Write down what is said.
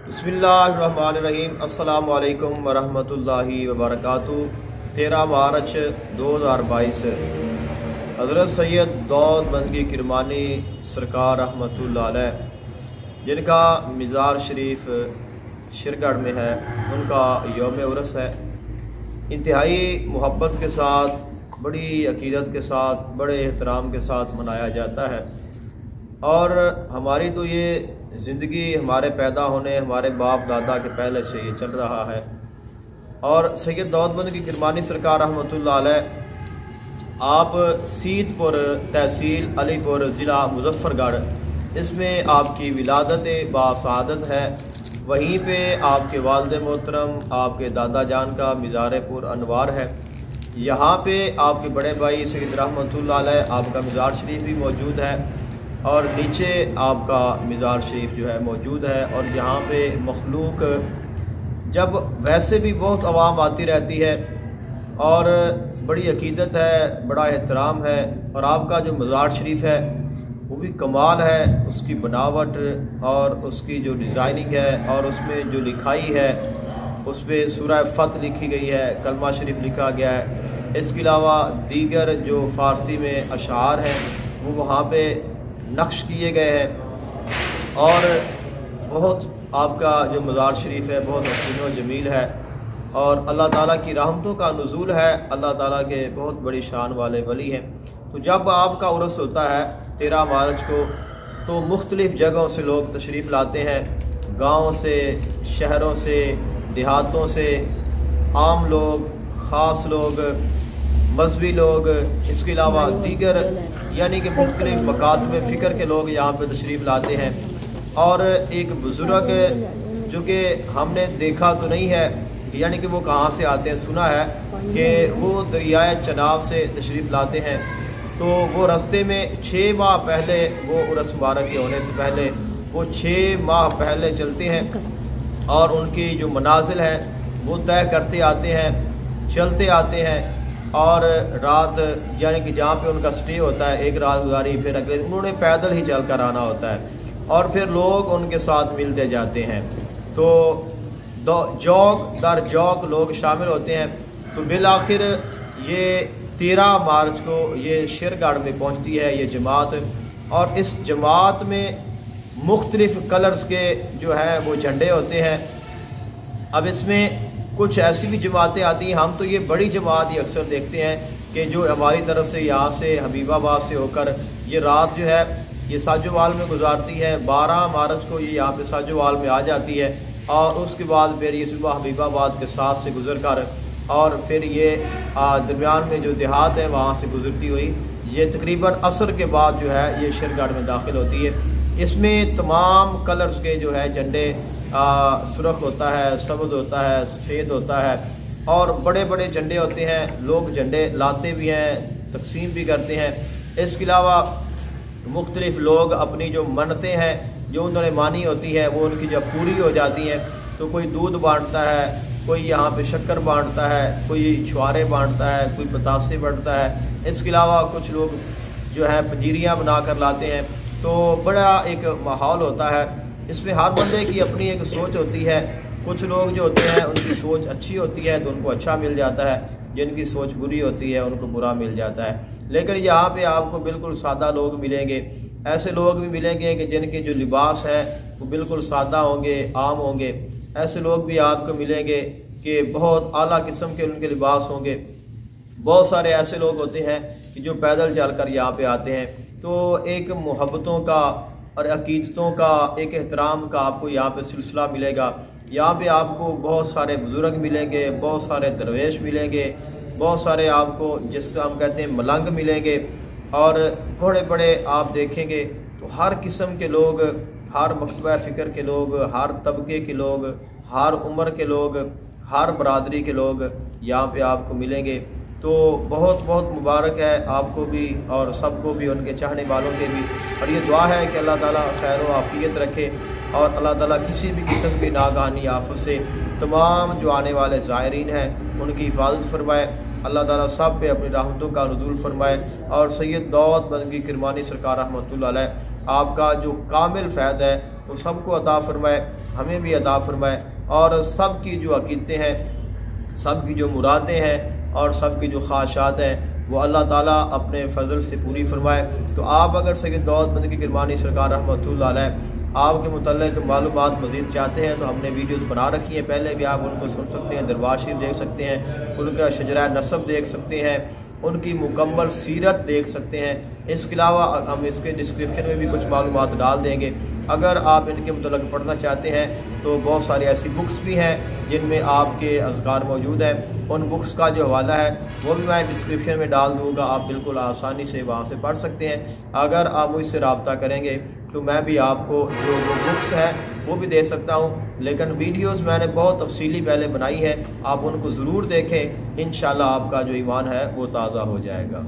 बिस्मिल्लाहिर्रहमानिर्रहीम। अस्सलामु अलैकुम वरहमतुल्लाहि वबरकातुहू। 13 मार्च 2022 हज़रत सैयद दाऊद बंदगी किरमानी सरकार रहमतुल्लाह अलैह जिनका मज़ार शरीफ शिरगढ़ में है, उनका यौम उर्स है। इंतहाई मोहब्बत के साथ, बड़ी अकीदत के साथ, बड़े एहतराम के साथ मनाया जाता है। और हमारी तो ये ज़िंदगी हमारे पैदा होने, हमारे बाप दादा के पहले से ये चल रहा है। और सैयद दाऊद बंदगी किरमानी सरकार रहमतुल्लाह अलैह आप सीतपुर तहसील अलीपुर ज़िला मुज़फ़्फ़रगढ़, इसमें आपकी विलादत बासआदत है। वहीं पे आपके वालिद मोहतरम, आपके दादा जान का मज़ार अनवार है। यहाँ पे आपके बड़े भाई सैयद रहमतुल्लाह अलैह आपका मज़ार शरीफ भी मौजूद है और नीचे आपका मज़ार शरीफ जो है मौजूद है। और यहाँ पे मखलूक जब वैसे भी बहुत आवाम आती रहती है और बड़ी अकीदत है, बड़ा एहतराम है। और आपका जो मज़ार शरीफ है वो भी कमाल है, उसकी बनावट और उसकी जो डिज़ाइनिंग है और उसमें जो लिखाई है, उस पर सूरह फ़त लिखी गई है, कलमा शरीफ लिखा गया है। इसके अलावा दीगर जो फ़ारसी में अशार हैं वो वहाँ पे नक्श किए गए हैं। और बहुत आपका जो मज़ार शरीफ है बहुत हसीन व जमील है और अल्लाह ताला की रहमतों का नुज़ूल है। अल्लाह ताला के बहुत बड़ी शान वाले वली हैं। तो जब आपका उर्स होता है 13 मार्च को, तो मुख्तलिफ़ जगहों से लोग तशरीफ़ लाते हैं, गाँव से, शहरों से, देहातों से, आम लोग, ख़ास लोग, मजहबी लोग, इसके अलावा दीगर यानी कि मुख्तलिफ़ मकातब फ़िक्र के लोग यहाँ पर तशरीफ़ लाते हैं। और एक बुज़ुर्ग जो कि हमने देखा तो नहीं है, यानी कि वो कहाँ से आते हैं, सुना है कि वो दरियाए चनाब से तशरीफ़ लाते हैं। तो वो रास्ते में 6 माह पहले, वो उर्स मुबारक के होने से पहले, वो 6 माह पहले चलते हैं और उनकी जो मनाजिल है वो तय करते आते हैं, चलते आते हैं। और रात यानी कि जहाँ पे उनका स्टे होता है, एक रात गुजारी, फिर अगले उन्होंने पैदल ही चल कर आना होता है और फिर लोग उनके साथ मिलते जाते हैं। तो जौक दर जौक लोग शामिल होते हैं। तो बिल आखिर ये 13 मार्च को ये शिरगढ़ में पहुंचती है ये जमात। और इस जमात में मुख्तलिफ़ कलर्स के जो है वो झंडे होते हैं। अब इसमें कुछ ऐसी भी जमातें आती हैं, हम तो ये बड़ी जमात ही अक्सर देखते हैं कि जो हमारी तरफ से यहाँ से हबीबाबाद से होकर ये रात जो है ये साजोवाल में गुजारती है। 12 मार्च को ये यहाँ पे साजोवाल में आ जाती है और उसके बाद फिर ये सुबह हबीबाबाद के साथ से गुजर कर और फिर ये दरमियान में जो देहात है वहाँ से गुजरती हुई ये तकरीबन असर के बाद जो है ये शिरगढ़ में दाखिल होती है। इसमें तमाम कलर्स के जो है झंडे, सुरख होता है, सब्ज़ होता है, सफ़ेद होता है और बड़े बड़े झंडे होते हैं। लोग झंडे लाते भी हैं, तकसीम भी करते हैं। इसके अलावा मुख्तलिफ़ लोग अपनी जो मन्नतें हैं जो उन्होंने मानी होती है वो उनकी जब पूरी हो जाती हैं तो कोई दूध बांटता है, कोई यहाँ पे शक्कर बांटता है, कोई छुआरे बांटता है, कोई पतासे बांटता है। इसके अलावा कुछ लोग जो है पंजीरियाँ बना कर लाते हैं। तो बड़ा एक माहौल होता है। इसमें हर बंदे की अपनी एक सोच होती है। कुछ लोग जो होते हैं उनकी सोच अच्छी होती है तो उनको अच्छा मिल जाता है, जिनकी सोच बुरी होती है उनको बुरा मिल जाता है। लेकिन यहाँ पे आपको बिल्कुल सादा लोग मिलेंगे, ऐसे लोग भी मिलेंगे कि जिनके जो लिबास है वो बिल्कुल सादा होंगे, आम होंगे। ऐसे लोग भी आपको मिलेंगे कि बहुत आला किस्म के उनके लिबास होंगे। बहुत सारे ऐसे लोग होते हैं कि जो पैदल चल कर यहाँ पर आते हैं। तो एक मोहब्बतों का और अकीदतों का, एक एहतराम का आपको यहाँ पे सिलसिला मिलेगा। यहाँ पे आपको बहुत सारे बुज़ुर्ग मिलेंगे, बहुत सारे दरवेश मिलेंगे, बहुत सारे आपको जिसको हम कहते हैं मलंग मिलेंगे। और बड़े बड़े आप देखेंगे तो हर किस्म के लोग, हर मकतबा फ़िक्र के लोग, हर तबके के लोग, हर उम्र के लोग, हर बरादरी के लोग यहाँ पे आपको मिलेंगे। तो बहुत बहुत मुबारक है आपको भी और सबको भी, उनके चाहने वालों के भी। और ये दुआ है कि अल्लाह ताला खैर व आफ़ियत रखे और अल्लाह ताला किसी भी किस्म की नागहानी आफत से तमाम जो आने वाले ज़ायरीन हैं उनकी हिफाजत फरमाए। अल्लाह ताला सब पे अपनी रहमतों का नुज़ूल फरमाए। और सैयद दाऊद बंदगी किरमानी सरकार रहमतुल्लाह अलैह आपका जो कामिल फ़ैज़ है تو سب کو عطا فرمائے، ہمیں بھی عطا فرمائے، اور سب کی جو عقیدتیں ہیں، سب کی جو مرادیں ہیں اور سب کی جو خواہشات ہیں وہ اللہ تعالیٰ اپنے فضل سے پوری فرمائے۔ تو آپ اگر سید دولت بندگی کرمانی سرکار رحمۃ اللہ علیہ آپ کے متعلق معلومات مزید چاہتے ہیں تو ہم نے ویڈیوز بنا رکھی ہیں، پہلے بھی آپ ان کو سن سکتے ہیں، دربار شریف دیکھ سکتے ہیں، ان کا شجرہ نسب دیکھ سکتے ہیں، ان کی مکمل سیرت دیکھ سکتے ہیں۔ اس کے علاوہ ہم اس کے ڈسکرپشن میں بھی کچھ معلومات ڈال دیں گے۔ اگر آپ ان کے متعلق پڑھنا چاہتے ہیں تو بہت ساری ایسی بکس بھی ہیں جن میں آپ کے اذکار موجود ہیں، ان بکس کا جو حوالہ ہے وہ بھی میں ڈسکرپشن میں ڈال دوں گا، آپ بالکل آسانی سے وہاں سے پڑھ سکتے ہیں۔ اگر آپ مجھ سے رابطہ کریں گے تو میں بھی آپ کو جو بکس ہیں وہ بھی دے سکتا ہوں، لیکن ویڈیوز میں نے بہت تفصیلی پہلے بنائی ہے، آپ ان کو ضرور دیکھیں، انشاءاللہ آپ کا جو ایمان ہے وہ تازہ ہو جائے گا۔